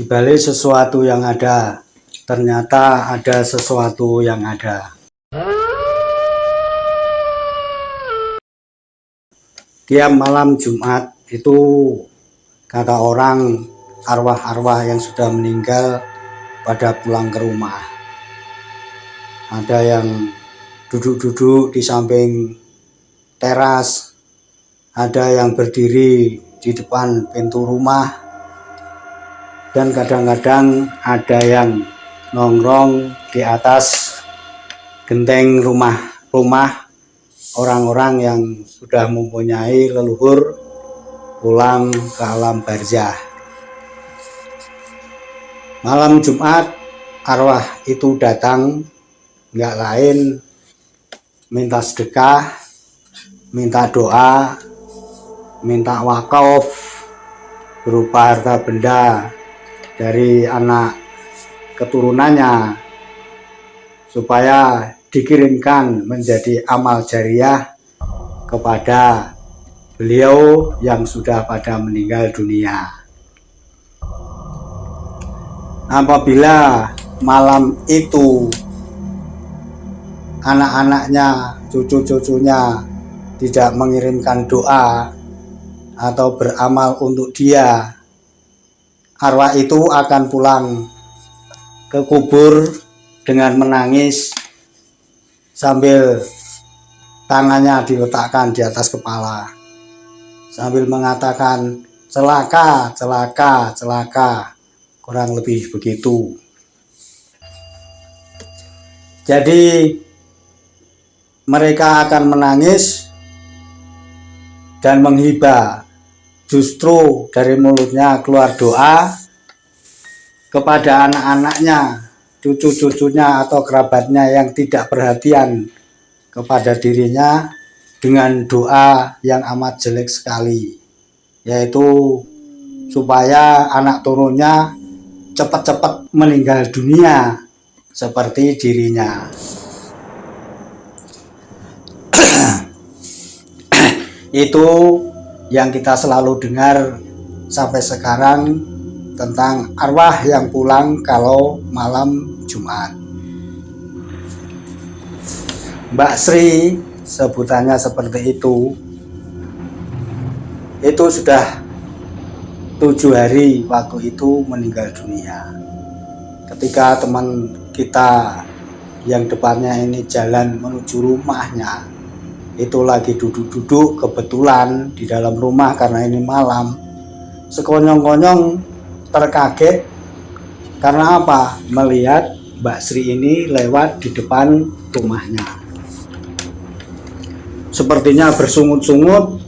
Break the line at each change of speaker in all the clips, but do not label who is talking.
Di balik sesuatu yang ada, ternyata ada sesuatu yang ada. Tiap malam Jumat itu kata orang arwah-arwah yang sudah meninggal pada pulang ke rumah. Ada yang duduk-duduk di samping teras, ada yang berdiri di depan pintu rumah, dan kadang-kadang ada yang nongkrong di atas genteng rumah orang-orang yang sudah mempunyai leluhur pulang ke alam barzah. Malam Jumat arwah itu datang, nggak lain minta sedekah, minta doa, minta wakaf berupa harta benda dari anak keturunannya supaya dikirimkan menjadi amal jariah kepada beliau yang sudah pada meninggal dunia. Apabila malam itu anak-anaknya, cucu-cucunya tidak mengirimkan doa atau beramal untuk dia, arwah itu akan pulang ke kubur dengan menangis sambil tangannya diletakkan di atas kepala sambil mengatakan celaka, celaka, celaka, kurang lebih begitu. Jadi mereka akan menangis dan menghibah, justru dari mulutnya keluar doa kepada anak-anaknya, cucu-cucunya atau kerabatnya yang tidak perhatian kepada dirinya dengan doa yang amat jelek sekali, yaitu supaya anak turunnya cepat-cepat meninggal dunia seperti dirinya. Itu yang kita selalu dengar sampai sekarang tentang arwah yang pulang kalau malam Jumat. Mbak Sri, sebutannya seperti itu sudah 7 hari waktu itu meninggal dunia. Ketika teman kita yang depannya ini jalan menuju rumahnya, itu lagi duduk-duduk kebetulan di dalam rumah karena ini malam, sekonyong-konyong terkaget karena apa? Melihat Mbak Sri ini lewat di depan rumahnya. Sepertinya bersungut-sungut,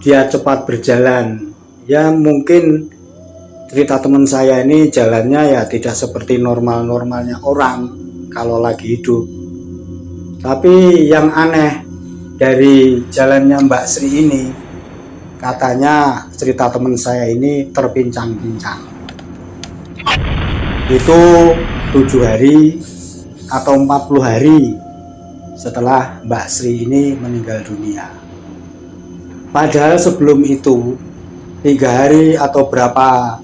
dia cepat berjalan. Ya mungkin cerita teman saya ini jalannya ya tidak seperti normal-normalnya orang kalau lagi hidup. Tapi yang aneh dari jalannya Mbak Sri ini, katanya cerita teman saya ini terpincang-pincang. Itu 7 hari atau 40 hari setelah Mbak Sri ini meninggal dunia. Padahal sebelum itu 3 hari atau berapa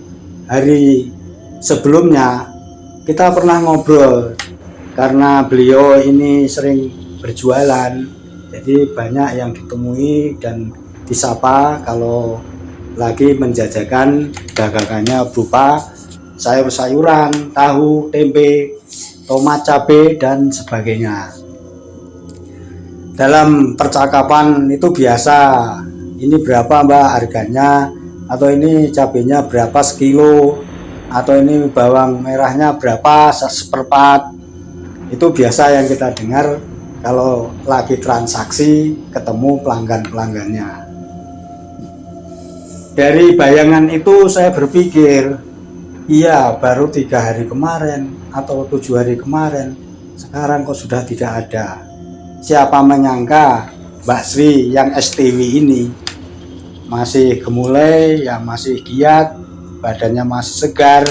hari sebelumnya kita pernah ngobrol, karena beliau ini sering berjualan, jadi banyak yang ditemui dan disapa kalau lagi menjajakan dagangannya berupa sayur-sayuran, tahu, tempe, tomat, cabai, dan sebagainya. Dalam percakapan itu biasa, ini berapa mbak harganya, atau ini cabenya berapa sekilo, atau ini bawang merahnya berapa seperempat. Itu biasa yang kita dengar kalau lagi transaksi ketemu pelanggan-pelanggannya. Dari bayangan itu saya berpikir, iya baru 3 hari kemarin atau 7 hari kemarin, sekarang kok sudah tidak ada. Siapa menyangka Mbak Sri yang STW ini masih gemulai, ya masih giat, badannya masih segar,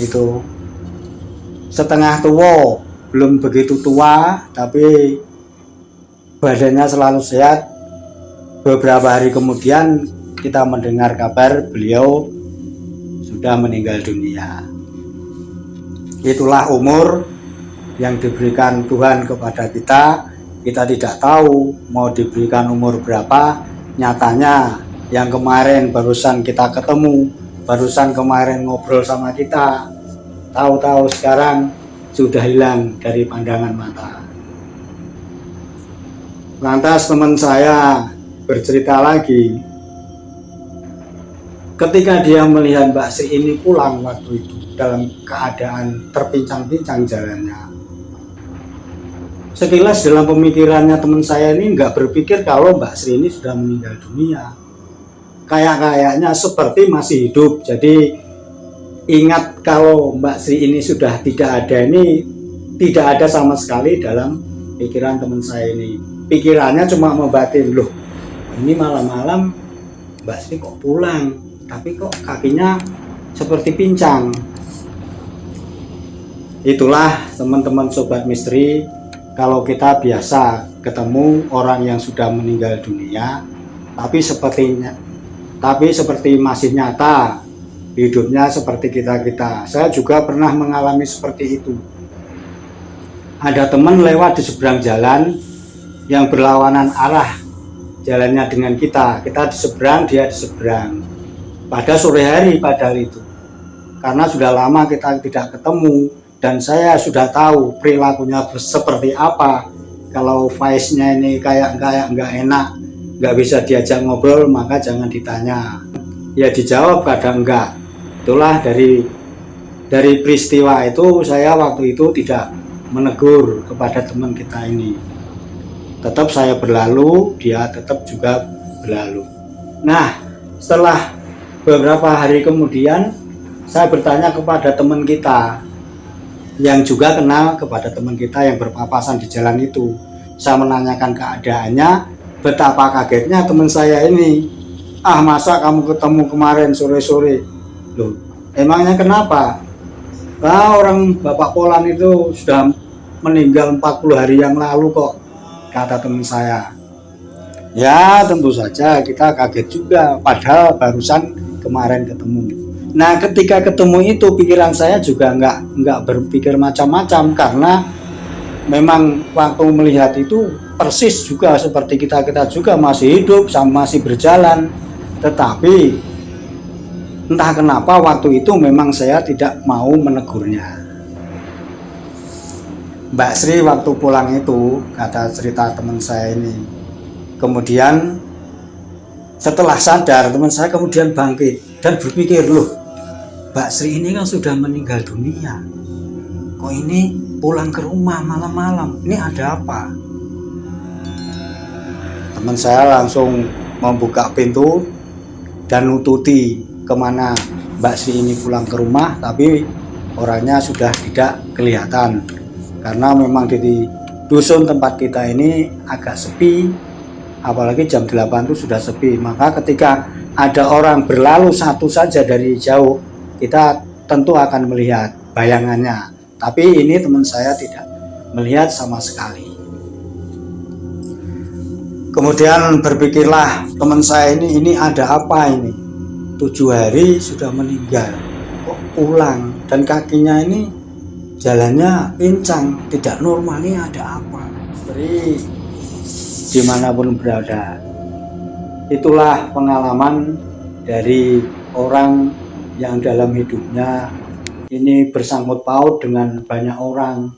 itu setengah tua, belum begitu tua, tapi badannya selalu sehat. Beberapa hari kemudian kita mendengar kabar beliau sudah meninggal dunia. Itulah umur yang diberikan Tuhan kepada kita. Kita tidak tahu mau diberikan umur berapa. Nyatanya yang kemarin barusan kita ketemu, barusan kemarin ngobrol sama kita, tahu-tahu sekarang sudah hilang dari pandangan mata. Lantas teman saya bercerita lagi, ketika dia melihat Mbak Sri ini pulang waktu itu dalam keadaan terpincang-pincang jalannya. Sekilas dalam pemikirannya teman saya ini nggak berpikir kalau Mbak Sri ini sudah meninggal dunia. Kayaknya seperti masih hidup. Jadi ingat kalau Mbak Sri ini sudah tidak ada, ini tidak ada sama sekali dalam pikiran teman saya ini. Pikirannya cuma membatin, loh ini malam-malam Mbak Sri kok pulang, tapi kok kakinya seperti pincang. Itulah teman-teman sobat misteri, kalau kita biasa ketemu orang yang sudah meninggal dunia, tapi seperti masih nyata hidupnya seperti kita. Saya juga pernah mengalami seperti itu. Ada teman lewat di seberang jalan yang berlawanan arah jalannya dengan kita di seberang, dia di seberang. Pada sore hari padahal itu, karena sudah lama kita tidak ketemu. Dan saya sudah tahu perilakunya seperti apa. Kalau face-nya ini kayak nggak enak, nggak bisa diajak ngobrol, maka jangan ditanya. Ya dijawab kadang enggak. Itulah dari peristiwa itu saya waktu itu tidak menegur kepada teman kita ini. Tetap saya berlalu, dia tetap juga berlalu. Nah, setelah beberapa hari kemudian saya bertanya kepada teman kita yang juga kenal kepada teman kita yang berpapasan di jalan itu. Saya menanyakan keadaannya, betapa kagetnya teman saya ini. Ah, masa kamu ketemu kemarin sore-sore? Loh, emangnya kenapa? Nah, orang Bapak Polan itu sudah meninggal 40 hari yang lalu kok, kata teman saya. Ya, tentu saja kita kaget juga, padahal barusan kemarin ketemu. Nah, ketika ketemu itu pikiran saya juga nggak berpikir macam-macam, karena memang waktu melihat itu persis juga seperti kita juga masih hidup, masih berjalan. Tetapi entah kenapa waktu itu memang saya tidak mau menegurnya. Mbak Sri waktu pulang itu, kata cerita teman saya ini, kemudian setelah sadar teman saya kemudian bangkit dan berpikir, loh Mbak Sri ini kan sudah meninggal dunia, kok ini pulang ke rumah malam-malam, ini ada apa? Teman saya langsung membuka pintu dan nututi kemana Mbak Sri ini pulang ke rumah, tapi orangnya sudah tidak kelihatan. Karena memang di dusun tempat kita ini agak sepi, apalagi jam 8 itu sudah sepi. Maka ketika ada orang berlalu satu saja dari jauh, kita tentu akan melihat bayangannya. Tapi ini teman saya tidak melihat sama sekali. Kemudian berpikirlah teman saya ini ada apa ini? 7 hari sudah meninggal, kok pulang dan kakinya ini jalannya pincang, tidak normal, ini ada apa? Jadi dimanapun berada, itulah pengalaman dari orang yang dalam hidupnya ini bersangkut paut dengan banyak orang,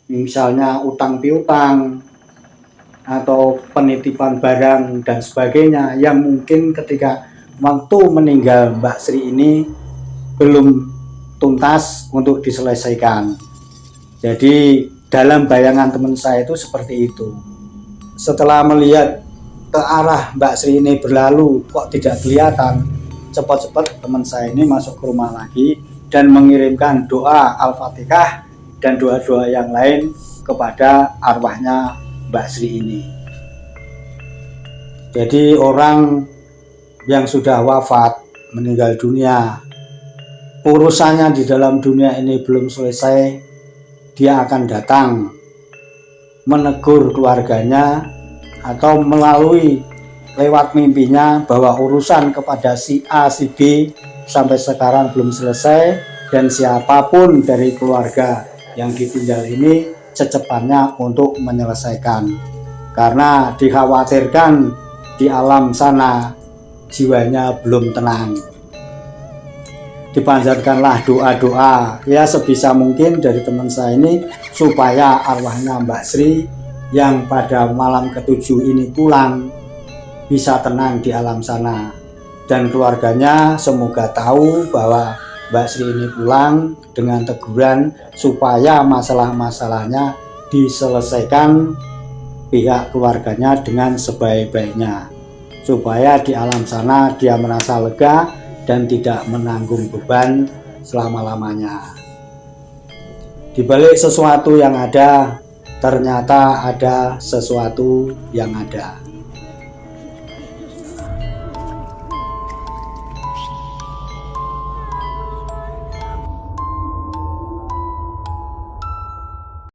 misalnya utang piutang atau penitipan barang dan sebagainya, yang mungkin ketika waktu meninggal Mbak Sri ini belum tuntas untuk diselesaikan. Jadi dalam bayangan teman saya itu seperti itu. Setelah melihat ke arah Mbak Sri ini berlalu kok tidak kelihatan, cepat-cepat teman saya ini masuk ke rumah lagi dan mengirimkan doa Al-Fatihah dan doa-doa yang lain kepada arwahnya Mbak Sri ini. Jadi orang yang sudah wafat, meninggal dunia, urusannya di dalam dunia ini belum selesai, dia akan datang menegur keluarganya atau melalui lewat mimpinya bahwa urusan kepada si A, si B sampai sekarang belum selesai, dan siapapun dari keluarga yang ditinggal ini secepatnya untuk menyelesaikan, karena dikhawatirkan di alam sana jiwanya belum tenang. Dipanjatkanlah doa-doa ya sebisa mungkin dari teman saya ini, supaya arwahnya Mbak Sri yang pada malam ke-7 ini pulang bisa tenang di alam sana, dan keluarganya semoga tahu bahwa Mbak Sri ini pulang dengan teguran supaya masalah-masalahnya diselesaikan pihak keluarganya dengan sebaik-baiknya, supaya di alam sana dia merasa lega dan tidak menanggung beban selama-lamanya. Di balik sesuatu yang ada, ternyata ada sesuatu yang ada.